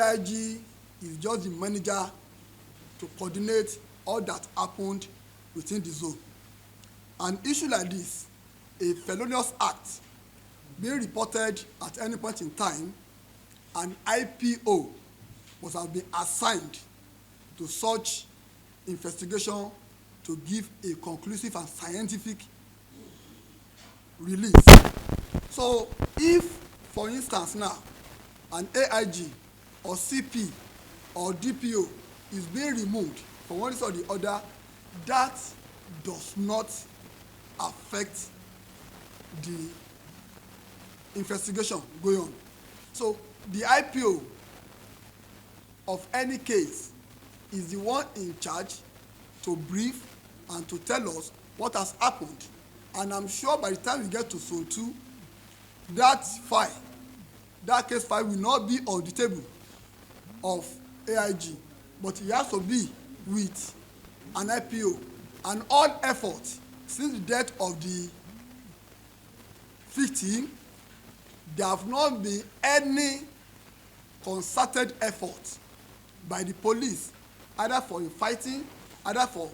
AIG is just the manager to coordinate all that happened within the zone. An issue like this, a felonious act being reported at any point in time, an IPO must have been assigned to such investigation to give a conclusive and scientific release. So if, for instance now, an AIG or CP or DPO is being removed from one or the other, that does not affect the investigation going on. So the IPO of any case is the one in charge to brief and to tell us what has happened. And I'm sure by the time we get to Zone 2, that file, that case file will not be on the table of AIG, but it has to be with an IPO. And all efforts since the death of the victim, there have not been any concerted effort by the police, either for fighting, either for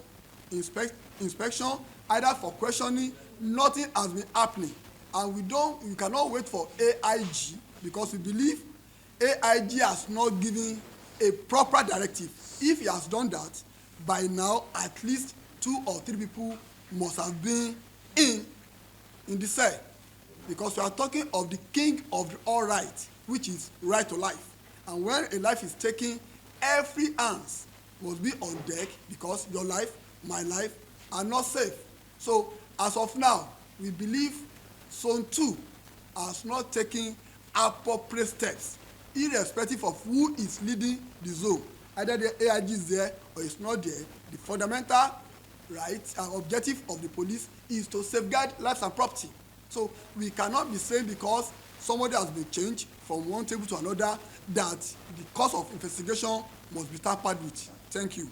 inspection, either for questioning. Nothing has been happening, and we cannot wait for AIG, because we believe AIG has not given a proper directive. If he has done that, by now at least 2 or 3 people must have been in the cell, because we are talking of the king of the all right, which is right to life. And when a life is taken, every hands must be on deck, because your life, my life are not safe. So as of now, we believe Zone 2 has not taken appropriate steps, irrespective of who is leading the zone. Either the AIG is there or it's not there. The fundamental right and objective of the police is to safeguard lives and property. So we cannot be saying because somebody has been changed from one table to another that the course of investigation must be tampered with. Thank you.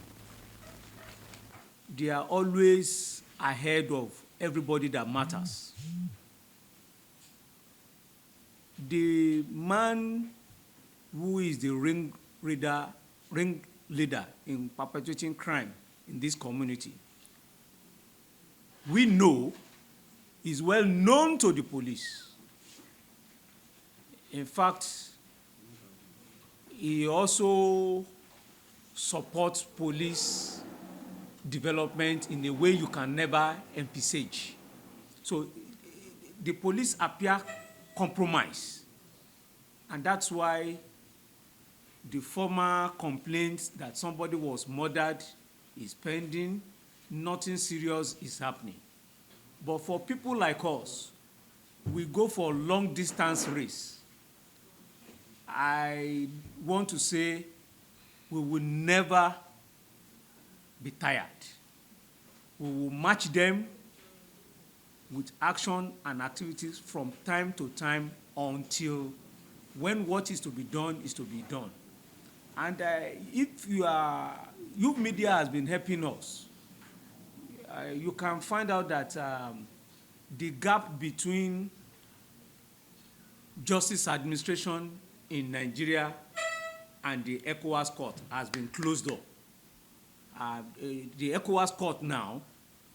They are always ahead of everybody that matters. The man who is the ringleader in perpetrating crime in this community, we know is well known to the police. In fact, he also supports police development in a way you can never envisage. So the police appear compromised, and that's why the former complaint that somebody was murdered is pending. Nothing serious is happening. But for people like us, we go for long distance race. I want to say we will never be tired. We will match them with action and activities from time to time until when what is to be done is to be done. And if youth media has been helping us, you can find out that the gap between justice administration in Nigeria and the ECOWAS court has been closed up. The ECOWAS court now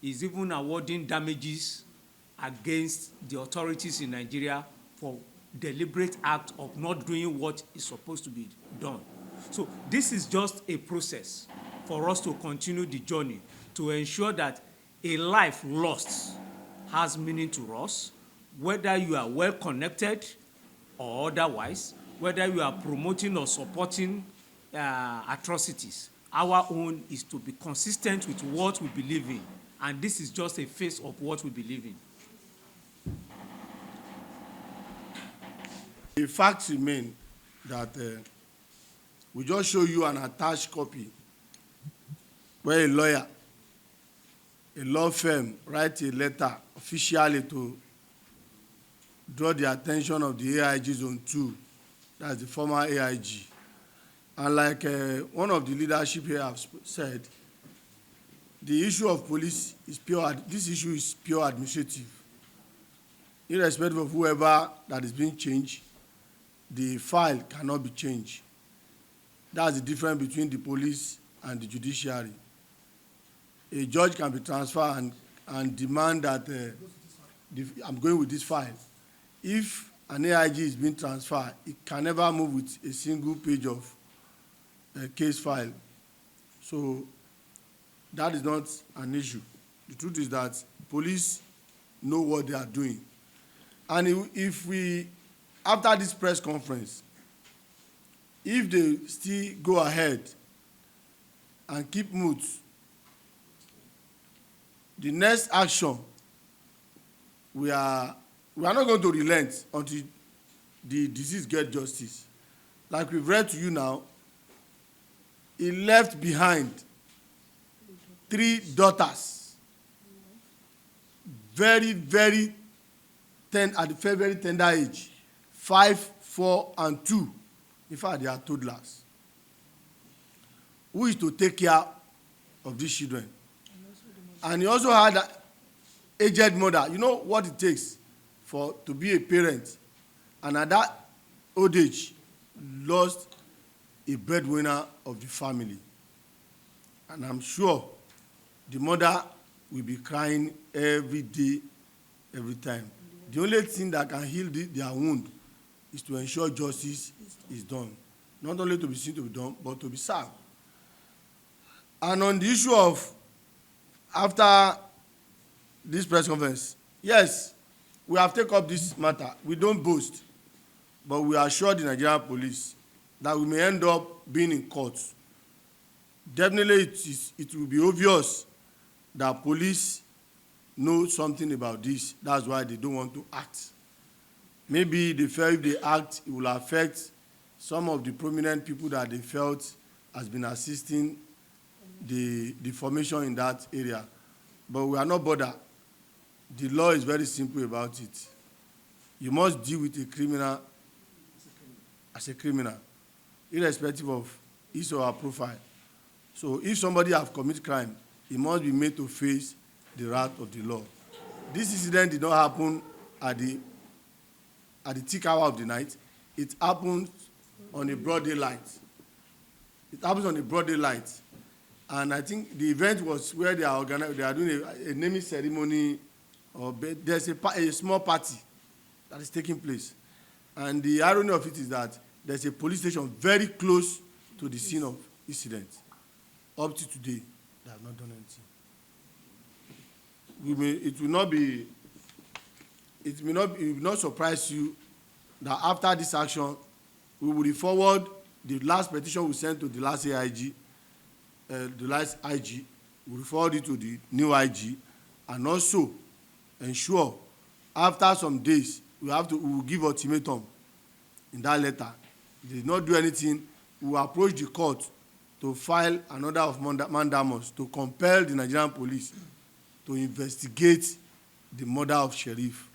is even awarding damages against the authorities in Nigeria for deliberate act of not doing what is supposed to be done. So this is just a process for us to continue the journey to ensure that a life lost has meaning to us, whether you are well connected or otherwise, whether you are promoting or supporting atrocities. Our own is to be consistent with what we believe in, and this is just a phase of what we believe in. The facts remain that we just show you an attached copy where a lawyer, a law firm, writes a letter officially to draw the attention of the AIG Zone 2, that's the former AIG. And like one of the leadership here have said, the issue of police is this issue is pure administrative. Irrespective of whoever that is being changed, the file cannot be changed. That's the difference between the police and the judiciary. A judge can be transferred and demand that I'm going with this file. If an AIG is being transferred, it can never move with a single page of case file. So that is not an issue. The truth is that police know what they are doing. And if we, after this press conference, if they still go ahead and keep mute, the next action, we are not going to relent until the deceased get justice. Like we've read to you now, he left behind 3 daughters, very, very at the very tender age, 5, 4, and 2. In fact, they are toddlers. Who is to take care of these children? And he also had an aged mother. You know what it takes to be a parent, and at that old age, lost a breadwinner of the family. And I'm sure the mother will be crying every day, every time. The only thing that can heal their wound is to ensure justice is done. Not only to be seen to be done, but to be served. And on the issue of after this press conference, yes, we have taken up this matter. We don't boast, but we assure the Nigerian police that we may end up being in court. Definitely, it will be obvious that police know something about this. That's why they don't want to act. Maybe they felt if they act, it will affect some of the prominent people that they felt has been assisting the formation in that area. But we are not bothered. The law is very simple about it. You must deal with a criminal as a criminal, irrespective of his or her profile. So if somebody has committed crime, he must be made to face the wrath of the law. This incident did not happen at the thick hour of the night. It happened on a broad daylight. It happens on a broad daylight. And I think the event was where they are doing a naming ceremony, or there's a small party that is taking place. And the irony of it is that there's a police station very close to the scene of incident. Up to today, they have not done anything. It will not surprise you that after this action, we will forward the last petition we sent to the last AIG, the last IG, we will forward it to the new IG, and also ensure after some days we will give ultimatum in that letter. If they did not do anything, we will approach the court to file an order of mandamus to compel the Nigerian police to investigate the murder of Sheriff.